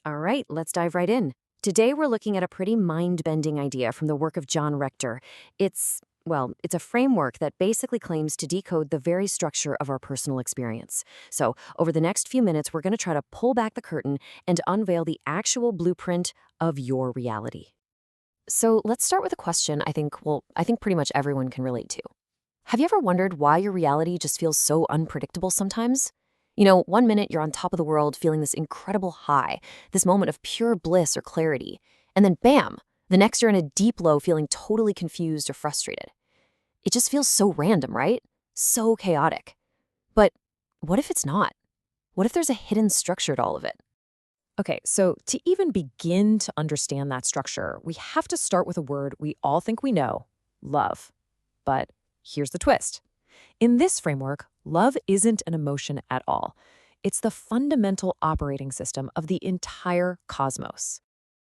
All right, let's dive right in. Today we're looking at a pretty mind-bending idea from the work of John Rector. It's a framework that basically claims to decode the very structure of our personal experience. So, over the next few minutes, we're going to try to pull back the curtain and unveil the actual blueprint of your reality. So, let's start with a question I think pretty much everyone can relate to. Have you ever wondered why your reality just feels so unpredictable sometimes? One minute you're on top of the world feeling this incredible high, this moment of pure bliss or clarity, and then bam, the next you're in a deep low feeling totally confused or frustrated. It just feels so random, right? So chaotic. But what if it's not? What if there's a hidden structure to all of it? Okay, so to even begin to understand that structure, we have to start with a word we all think we know: love. But here's the twist. In this framework, love isn't an emotion at all. It's the fundamental operating system of the entire cosmos.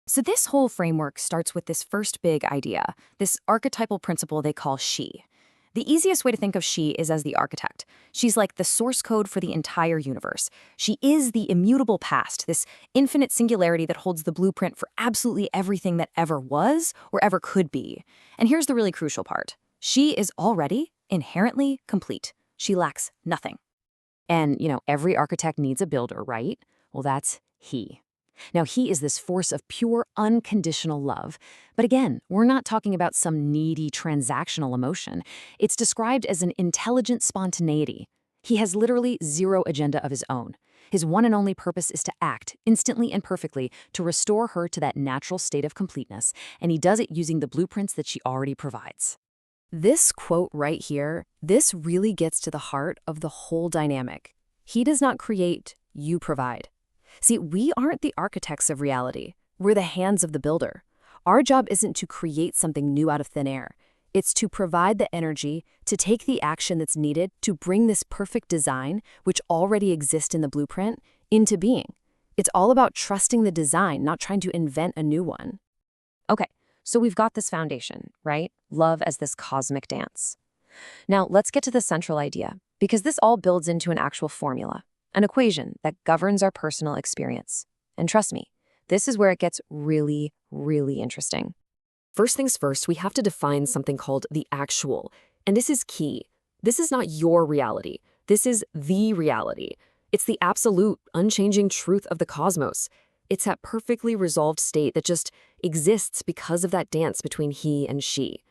So, this whole framework starts with this first big idea, this archetypal principle they call she. The easiest way to think of she is as the architect. She's like the source code for the entire universe. She is the immutable past, this infinite singularity that holds the blueprint for absolutely everything that ever was or ever could be. And here's the really crucial part. She is already inherently complete. She lacks nothing. And, every architect needs a builder, right? Well, that's he. Now, he is this force of pure, unconditional love. But again, we're not talking about some needy, transactional emotion. It's described as an intelligent spontaneity. He has literally zero agenda of his own. His one and only purpose is to act, instantly and perfectly, to restore her to that natural state of completeness, and he does it using the blueprints that she already provides. This quote right here, this really gets to the heart of the whole dynamic. He does not create, you provide. See, we aren't the architects of reality. We're the hands of the builder. Our job isn't to create something new out of thin air. It's to provide the energy, to take the action that's needed to bring this perfect design, which already exists in the blueprint, into being. It's all about trusting the design, not trying to invent a new one. Okay, so we've got this foundation, right? Love as this cosmic dance. Now, let's get to the central idea, because this all builds into an actual formula. An equation that governs our personal experience. And trust me, this is where it gets really, really interesting. First things first, we have to define something called the actual. And this is key. This is not your reality. This is the reality. It's the absolute, unchanging truth of the cosmos. It's that perfectly resolved state that just exists because of that dance between he and she.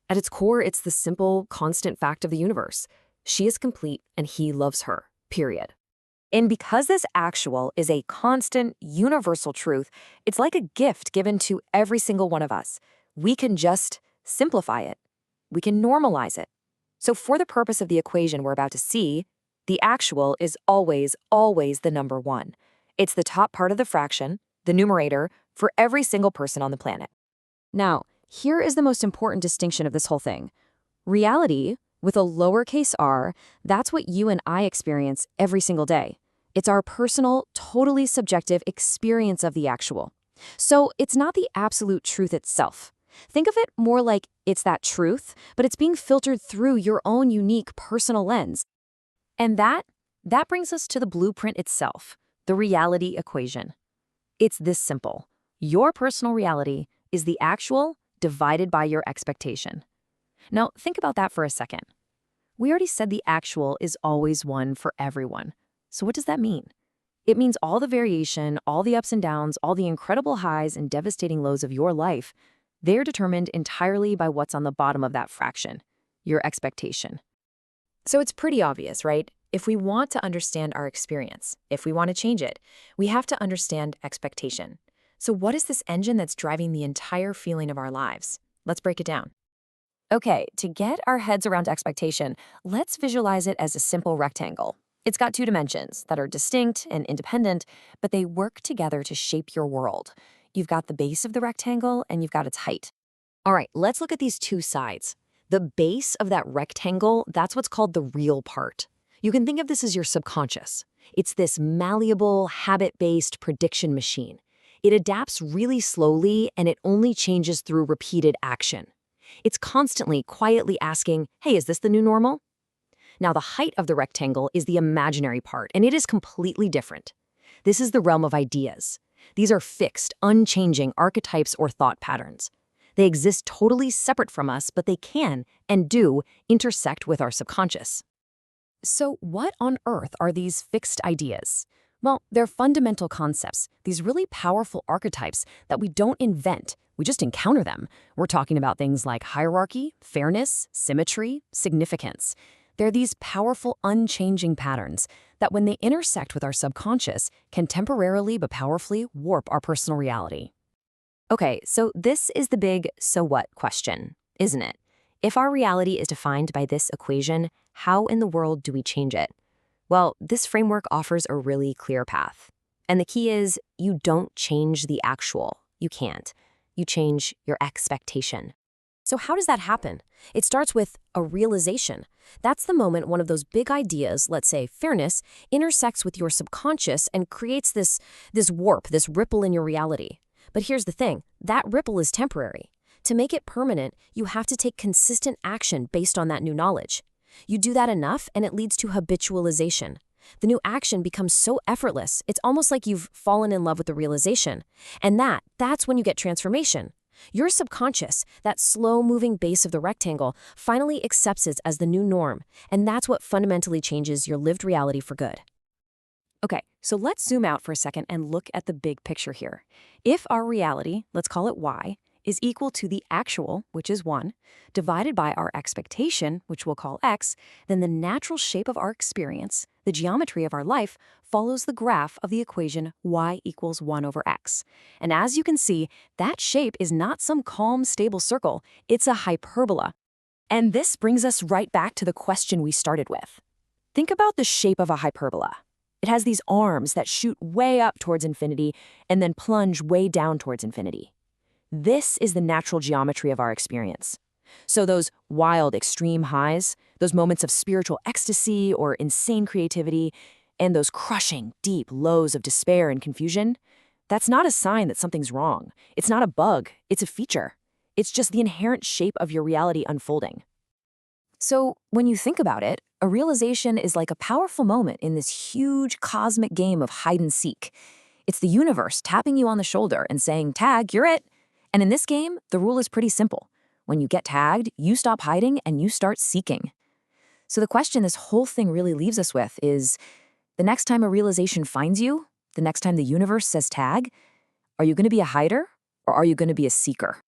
At its core, it's the simple, constant fact of the universe. She is complete and he loves her, period. And because this actual is a constant, universal truth, it's like a gift given to every single one of us. We can just simplify it. We can normalize it. So for the purpose of the equation we're about to see, the actual is always, always the number one. It's the top part of the fraction, the numerator, for every single person on the planet. Now, here is the most important distinction of this whole thing. Reality, with a lowercase r, that's what you and I experience every single day. It's our personal, totally subjective experience of the actual. So it's not the absolute truth itself. Think of it more like it's that truth, but it's being filtered through your own unique personal lens. And that brings us to the blueprint itself, the reality equation. It's this simple. Your personal reality is the actual divided by your expectation. Now, think about that for a second. We already said the actual is always one for everyone. So what does that mean? It means all the variation, all the ups and downs, all the incredible highs and devastating lows of your life, they're determined entirely by what's on the bottom of that fraction, your expectation. So it's pretty obvious, right? If we want to understand our experience, if we want to change it, we have to understand expectation. So what is this engine that's driving the entire feeling of our lives? Let's break it down. Okay, to get our heads around expectation, let's visualize it as a simple rectangle. It's got two dimensions that are distinct and independent, but they work together to shape your world. You've got the base of the rectangle and you've got its height. All right, let's look at these two sides. The base of that rectangle, that's what's called the real part. You can think of this as your subconscious. It's this malleable, habit-based prediction machine. It adapts really slowly and it only changes through repeated action. It's constantly, quietly asking, hey, is this the new normal? Now, the height of the rectangle is the imaginary part, and it is completely different. This is the realm of ideas. These are fixed, unchanging archetypes or thought patterns. They exist totally separate from us, but they can, and do, intersect with our subconscious. So what on earth are these fixed ideas? Well, they're fundamental concepts, these really powerful archetypes that we don't invent, we just encounter them. We're talking about things like hierarchy, fairness, symmetry, significance. They're these powerful, unchanging patterns that when they intersect with our subconscious can temporarily but powerfully warp our personal reality. Okay, so this is the big so what question, isn't it? If our reality is defined by this equation, how in the world do we change it? Well, this framework offers a really clear path. And the key is you don't change the actual. You can't. You change your expectation. So how does that happen? It starts with a realization. That's the moment one of those big ideas, let's say fairness, intersects with your subconscious and creates this warp, this ripple in your reality. But here's the thing, that ripple is temporary. To make it permanent, you have to take consistent action based on that new knowledge. You do that enough and it leads to habitualization. The new action becomes so effortless, it's almost like you've fallen in love with the realization. And that's when you get transformation. Your subconscious, that slow-moving base of the rectangle, finally accepts it as the new norm, and that's what fundamentally changes your lived reality for good. Okay, so let's zoom out for a second and look at the big picture here. If our reality, let's call it y, is equal to the actual, which is 1, divided by our expectation, which we'll call x, then the natural shape of our experience, the geometry of our life, follows the graph of the equation y equals 1 over x. And as you can see, that shape is not some calm, stable circle, it's a hyperbola. And this brings us right back to the question we started with. Think about the shape of a hyperbola. It has these arms that shoot way up towards infinity and then plunge way down towards infinity. This is the natural geometry of our experience. So those wild, extreme highs, those moments of spiritual ecstasy or insane creativity, and those crushing, deep lows of despair and confusion, that's not a sign that something's wrong. It's not a bug, it's a feature. It's just the inherent shape of your reality unfolding. So when you think about it, a realization is like a powerful moment in this huge cosmic game of hide and seek. It's the universe tapping you on the shoulder and saying, "Tag, you're it." And in this game, the rule is pretty simple. When you get tagged, you stop hiding and you start seeking. So the question this whole thing really leaves us with is, the next time a realization finds you, the next time the universe says tag, are you going to be a hider or are you going to be a seeker?